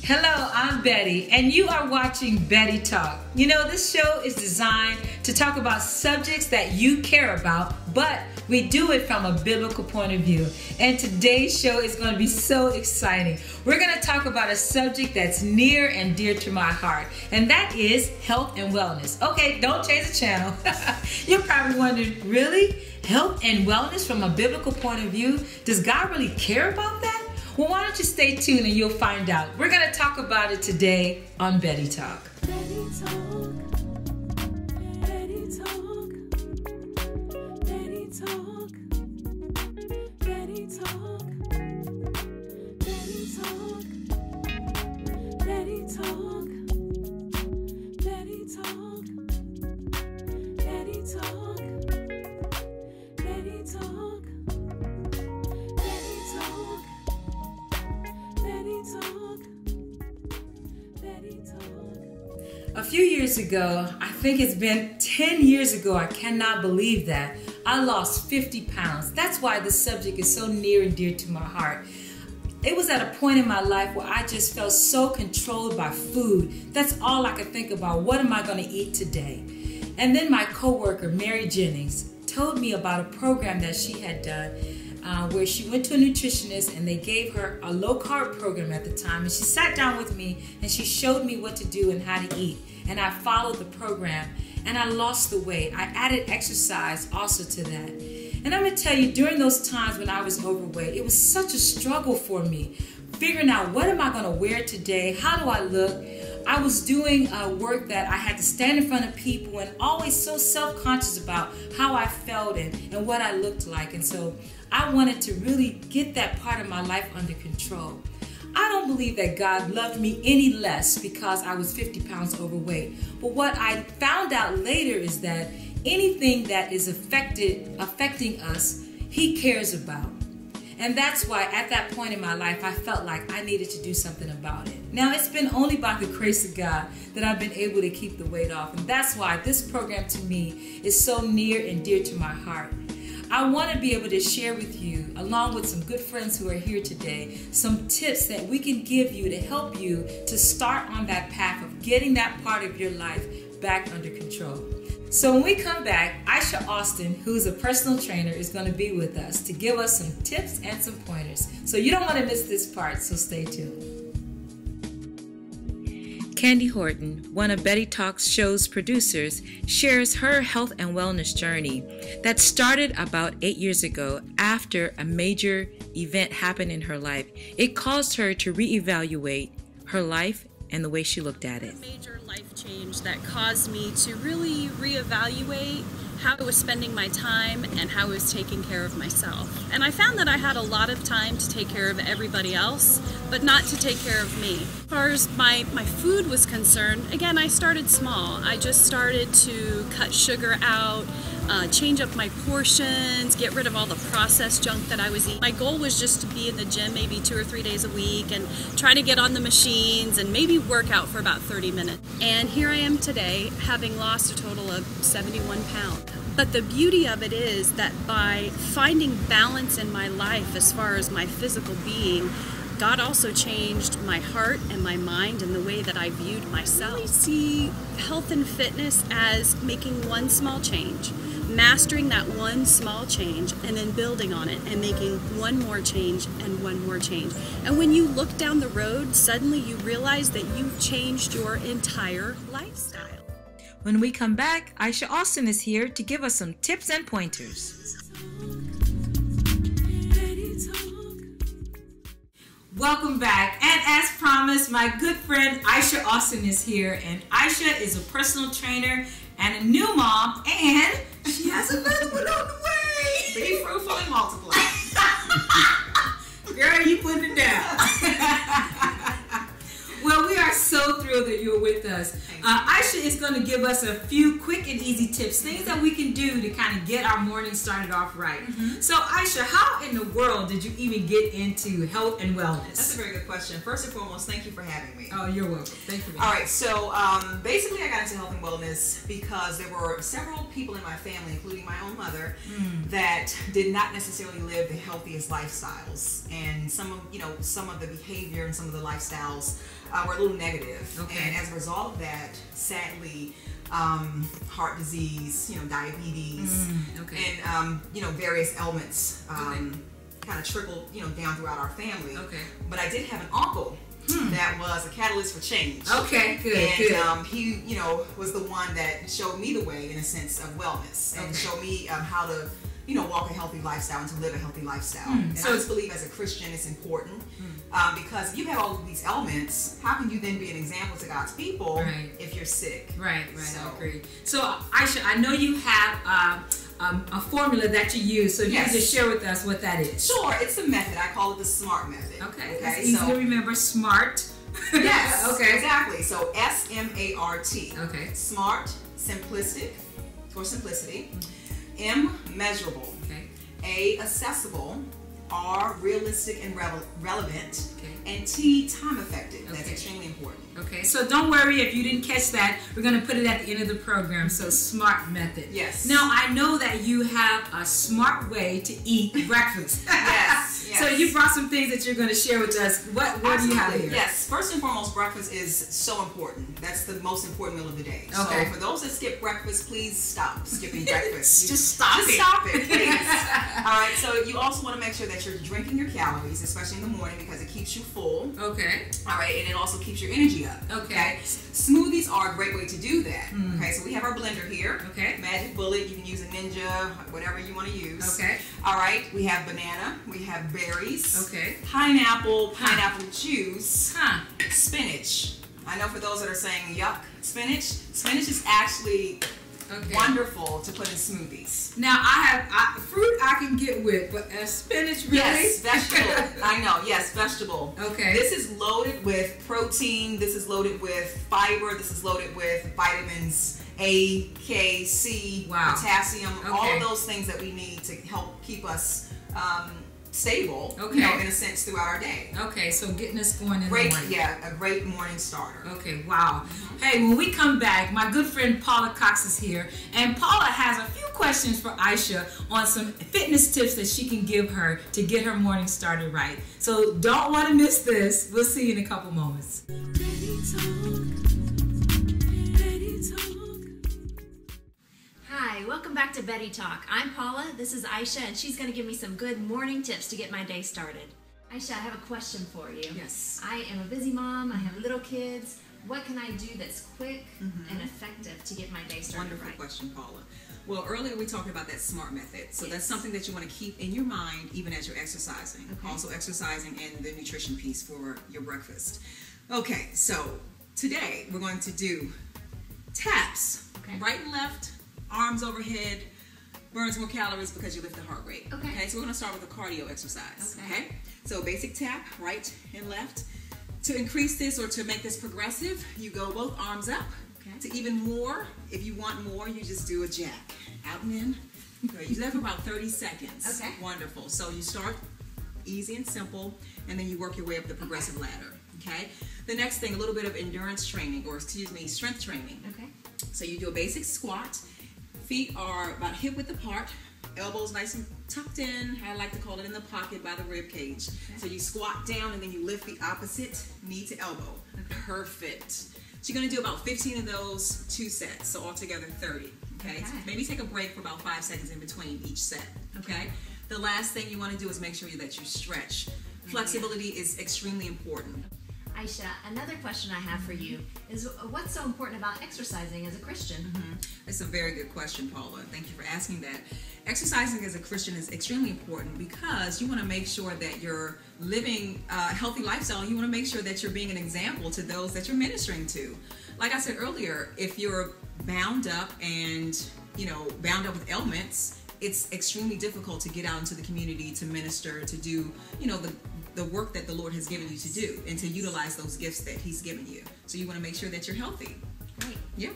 Hello, I'm Betty, and you are watching Betty Talk. You know, this show is designed to talk about subjects that you care about, but we do it from a biblical point of view. And today's show is going to be so exciting. We're going to talk about a subject that's near and dear to my heart, and that is health and wellness. Okay, don't change the channel. You're probably wondering, really? Health and wellness from a biblical point of view? Does God really care about that? Well, why don't you stay tuned and you'll find out. We're going to talk about it today on Betty Talk. Betty Talk. Betty Talk. Betty Talk. Betty Talk. Betty Talk. Betty Talk. Betty Talk. Betty Talk. Betty Talk. A few years ago, I think it's been 10 years ago, I cannot believe that, I lost 50 pounds. That's why this subject is so near and dear to my heart. It was at a point in my life where I just felt so controlled by food. That's all I could think about. What am I going to eat today? And then my coworker, Mary Jennings, told me about a program that she had done where she went to a nutritionist and they gave her a low-carb program at the time. And she sat down with me and she showed me what to do and how to eat. And I followed the program and I lost the weight. I added exercise also to that. And I'm going to tell you, during those times when I was overweight, it was such a struggle for me, figuring out what am I going to wear today? How do I look? I was doing work that I had to stand in front of people and always so self-conscious about how I felt and what I looked like. And so I wanted to really get that part of my life under control. I don't believe that God loved me any less because I was 50 pounds overweight. But what I found out later is that anything that is affecting us, He cares about. And that's why at that point in my life, I felt like I needed to do something about it. Now, it's been only by the grace of God that I've been able to keep the weight off. And that's why this program to me is so near and dear to my heart. I want to be able to share with you, along with some good friends who are here today, some tips that we can give you to help you to start on that path of getting that part of your life back under control. So when we come back, Aisha Austin, who's a personal trainer, is going to be with us to give us some tips and some pointers. So you don't want to miss this part, so stay tuned. Candy Horton, one of Betty Talk's show's producers, shares her health and wellness journey that started about 8 years ago after a major event happened in her life. It caused her to reevaluate her life and the way she looked at it. A major life change that caused me to really reevaluate how I was spending my time and how I was taking care of myself. And I found that I had a lot of time to take care of everybody else, but not to take care of me. As far as my food was concerned, again, I started small. I just started to cut sugar out, change up my portions, get rid of all the processed junk that I was eating. My goal was just to be in the gym maybe 2 or 3 days a week and try to get on the machines and maybe work out for about 30 minutes. And here I am today, having lost a total of 71 pounds. But the beauty of it is that by finding balance in my life as far as my physical being, God also changed my heart and my mind and the way that I viewed myself. I see health and fitness as making one small change, mastering that one small change, and then building on it and making one more change and one more change. And when you look down the road, suddenly you realize that you've changed your entire lifestyle. When we come back, Aisha Austin is here to give us some tips and pointers. Welcome back, and as promised, my good friend Aisha Austin is here, and Aisha is a personal trainer and a new mom, and she has another one on the way. Be fruitful and multiply. Girl, you put it down. Well, we are so thrilled thrilled that you're with us. Aisha is going to give us a few quick and easy tips, things that we can do to kind of get our morning started off right. So Aisha, how in the world did you even get into health and wellness? That's a very good question. First and foremost, thank you for having me. Oh, you're welcome. Thank you. All right, so basically I got into health and wellness because there were several people in my family, including my own mother, that did not necessarily live the healthiest lifestyles, and some of the behavior and some of the lifestyles were a little negative. Okay. And as a result of that, sadly, heart disease, diabetes, and various ailments kind of trickled, down throughout our family. Okay. But I did have an uncle that was a catalyst for change. Okay, good, and he, was the one that showed me the way in a sense of wellness and showed me how to, walk a healthy lifestyle and to live a healthy lifestyle. And so I just believe as a Christian it's important because if you have all of these elements, how can you then be an example to God's people if you're sick? Right, so, I agree. So Aisha, I know you have a formula that you use, so you can just share with us what that is. Sure, it's a method. I call it the SMART method. Okay, it's easy to remember. SMART. Yes, okay, exactly. So SMART. Okay. SMART, simplistic, or simplicity. M, measurable. Okay. A, accessible. R, realistic and relevant. Okay. And T, time effective. That's extremely important. Okay, so don't worry if you didn't catch that. We're going to put it at the end of the program. So SMART method. Yes. Now I know that you have a smart way to eat breakfast. Yes. So you brought some things that you're going to share with us. What do you have here? Yes. First and foremost, breakfast is so important. That's the most important meal of the day. Okay. So for those that skip breakfast, please stop skipping breakfast. Just stop it. Stop it, please. All right. So you also want to make sure that you're drinking your calories, especially in the morning, because it keeps you full. Okay. All right, and it also keeps your energy up. Okay. Smoothies are a great way to do that. Okay, so we have our blender here. Okay. Magic Bullet. You can use a Ninja, whatever you want to use. Okay. All right. We have banana. We have berries. Okay. Pineapple juice. Spinach. I know for those that are saying yuck, spinach is actually wonderful to put in smoothies. Now I have fruit I can get with, but spinach really? Yes, vegetable. I know. Yes, vegetable. Okay. This is loaded with protein. This is loaded with fiber. This is loaded with vitamins A, K, C, potassium. All of those things that we need to help keep us stable, in a sense, throughout our day. Okay, so getting us going in the morning. Yeah, a great morning starter. Okay, wow. Hey, when we come back, my good friend Paula Cox is here, and Paula has a few questions for Aisha on some fitness tips that she can give her to get her morning started right. So don't want to miss this. We'll see you in a couple moments. Hi, welcome back to Betty Talk. I'm Paula, this is Aisha, and she's going to give me some good morning tips to get my day started. Aisha, I have a question for you. Yes. I am a busy mom, I have little kids. What can I do that's quick and effective to get my day started Wonderful right? question, Paula. Well, earlier we talked about that SMART method. So that's something that you want to keep in your mind even as you're exercising. Okay. Also exercising and the nutrition piece for your breakfast. Okay, so today we're going to do taps. Right and left, arms overhead, burns more calories because you lift the heart rate. Okay, so we're going to start with a cardio exercise. Okay, so basic tap, right and left. To increase this or to make this progressive, you go both arms up. To even more, if you want more, you just do a jack. Out and in. Okay, you do that for about 30 seconds. Okay. Wonderful. So you start easy and simple, and then you work your way up the progressive ladder. Okay. The next thing, a little bit of endurance training, or excuse me, strength training. Okay. So you do a basic squat. Feet are about hip width apart. Elbows nice and tucked in. I like to call it in the pocket by the rib cage. So you squat down and then you lift the opposite knee to elbow. Perfect. So you're going to do about 15 of those, 2 sets. So altogether 30. Okay. So maybe take a break for about 5 seconds in between each set. Okay. The last thing you want to do is make sure that you stretch. Flexibility is extremely important. Aisha, another question I have for you is what's so important about exercising as a Christian? It's a very good question, Paula. Thank you for asking that. Exercising as a Christian is extremely important because you want to make sure that you're living a healthy lifestyle. You want to make sure that you're being an example to those that you're ministering to. Like I said earlier, if you're bound up and, bound up with ailments, it's extremely difficult to get out into the community to minister, to do, the the work that the Lord has given you to do and to utilize those gifts that He's given you. So you want to make sure that you're healthy. Right. Yeah.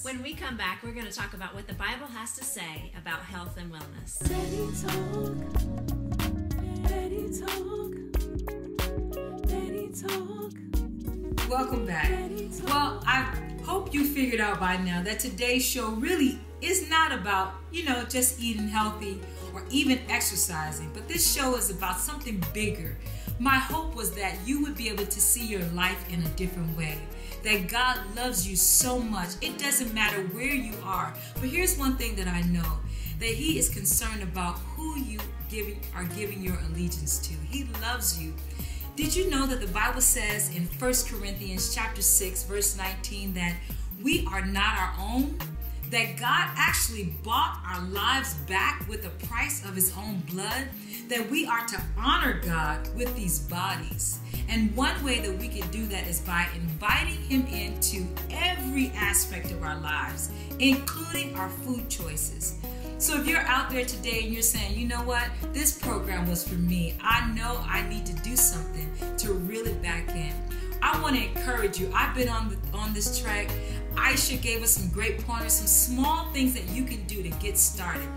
When we come back, we're going to talk about what the Bible has to say about health and wellness. Betty Talk, Betty Talk, Betty Talk. Welcome back. Well, I hope you figured out by now that today's show really is not about, just eating healthy or even exercising, but this show is about something bigger. My hope was that you would be able to see your life in a different way, that God loves you so much. It doesn't matter where you are, but here's one thing that I know, that He is concerned about who you are giving your allegiance to. He loves you. Did you know that the Bible says in 1 Corinthians chapter 6, verse 19, that we are not our own? That God actually bought our lives back with the price of His own blood? That we are to honor God with these bodies. And one way that we can do that is by inviting Him into every aspect of our lives, including our food choices. So if you're out there today and you're saying, you know what, this program was for me, I know I need to do something to reel it back in, I want to encourage you. I've been on this track. Aisha gave us some great pointers, some small things that you can do to get started.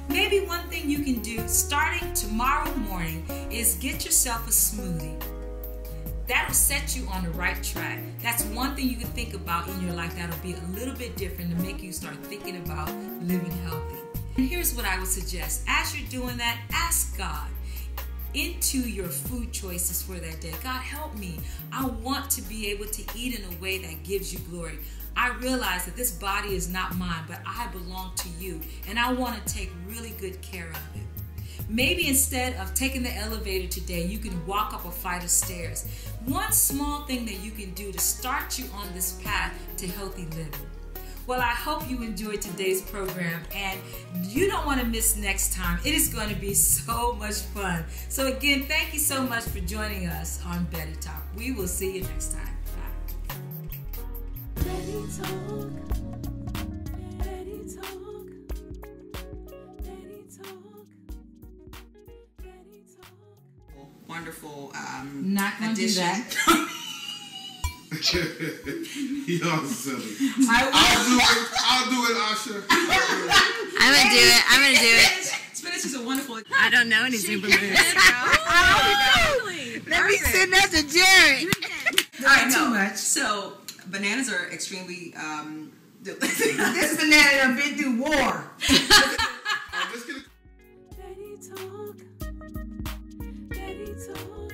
Maybe one thing you can do starting tomorrow morning is get yourself a smoothie. That'll set you on the right track. That's one thing you can think about in your life that'll be a little bit different to make you start thinking about living healthy. And here's what I would suggest. As you're doing that, ask God into your food choices for that day. God, help me. I want to be able to eat in a way that gives you glory. I realize that this body is not mine, but I belong to you, and I want to take really good care of it. Maybe instead of taking the elevator today, you can walk up a flight of stairs. One small thing that you can do to start you on this path to healthy living. Well, I hope you enjoyed today's program, and you don't want to miss next time. It is going to be so much fun. So again, thank you so much for joining us on Betty Talk. We will see you next time. Bye. Betty Talk, Betty Talk, Betty Talk, Betty Talk. Wonderful Not going to do addition. that. Y'all silly. I'll do it, Asha. I'm gonna do it. Spinach is a wonderful. I don't know any super moves. Let me send that to Jared. I Too know. much. So bananas are extremely. This banana done been through war. Let's get a Betty Talk, Betty Talk.